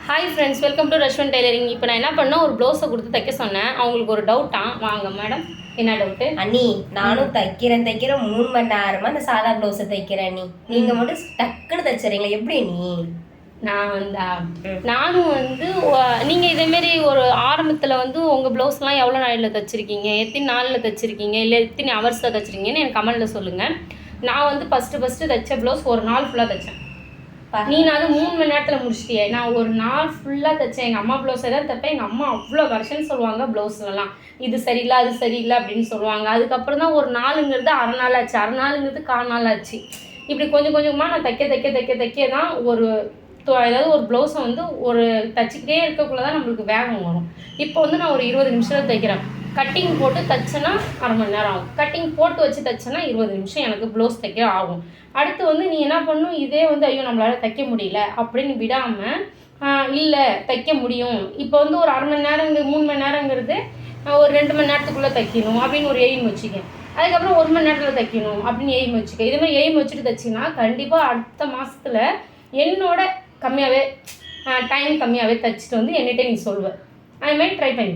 Hi ஃப்ரெண்ட்ஸ், welcome to ரஷ்வன் tailoring. இப்போ நான் என்ன பண்ணேன், ஒரு ப்ளவுஸை கொடுத்து தைக்க சொன்னேன். அவங்களுக்கு ஒரு டவுட்டாக. வாங்க மேடம், என்ன டவுட்டு? அண்ணி, நானும் தைக்கிறேன் 3 மணி நேரமா அந்த சாதா ப்ளவுஸை தைக்கிறேன். நீங்கள் மட்டும் டக்குன்னு தைச்சிடுறீங்களா? எப்படி நீ? நானும் நீங்கள் இதேமாரி ஒரு ஆரம்பத்தில் உங்கள் ப்ளவுஸ்லாம் எவ்வளோ நாளில் தைச்சிருக்கீங்க, எத்தனை நாளில் தைச்சிருக்கீங்க, இல்லை எத்தனை ஹவர்ஸில் தைச்சிருக்கீங்கன்னு எனக்கு கமெண்ட்டில் சொல்லுங்கள். நான் ஃபஸ்ட்டு தைச்ச ப்ளவுஸ் ஒரு நாள் ஃபுல்லாக தைச்சேன். நீ நான் 3 மணி நேரத்தில் முடிச்சிட்டியே. நான் ஒரு நாள் ஃபுல்லாக தைச்சேன். எங்கள் அம்மா ப்ளவுஸை தான் தைப்பேன். எங்கள் அம்மா அவ்வளோ வருஷன்னு சொல்லுவாங்க ப்ளவுஸ்லலாம். இது சரியில்லை, அது சரியில்லை அப்படின்னு சொல்லுவாங்க. அதுக்கப்புறம் தான் ஒரு நாளுங்கிறது அரை நாள் ஆச்சு, அரை நாளுங்கிறது 1/4 நாள் ஆச்சு. இப்படி கொஞ்சம் கொஞ்சமாக நான் தைக்க தான் அதாவது ஒரு ப்ளவுஸை ஒரு தைச்சிக்கிட்டே இருக்கக்குள்ளே தான் நம்மளுக்கு வேகம் வரும். இப்போ நான் ஒரு 20 நிமிஷத்தில் தைக்கிறேன். கட்டிங் போட்டு தைச்சேன்னா அரை மணி நேரம் ஆகும். கட்டிங் போட்டு வச்சு தைச்சேன்னா 20 நிமிஷம் எனக்கு ப்ளவுஸ் தைக்க ஆகும். அடுத்து நீ என்ன பண்ணணும், இதே ஐயோ நம்மளால் தைக்க முடியல அப்படின்னு விடாமல், இல்லை தைக்க முடியும். இப்போ ஒரு அரை மணி நேரம் 3 மணி நேரங்கிறது ஒரு 2 மணி நேரத்துக்குள்ளே தைக்கணும் அப்படின்னு ஒரு எய்ம் வச்சுக்கேன். அதுக்கப்புறம் 1 மணி நேரத்தில் தைக்கணும் அப்படின்னு எய்ம் வச்சுக்கேன். இதுமாதிரி எய்ம் வச்சுட்டு தைச்சிங்கன்னா கண்டிப்பாக அடுத்த மாதத்தில் என்னோட கம்மியாகவே டைம் கம்மியாகவே தைச்சிட்டு என்னிட்ட நீ சொல்வேன். அதுமாதிரி ட்ரை பண்ணி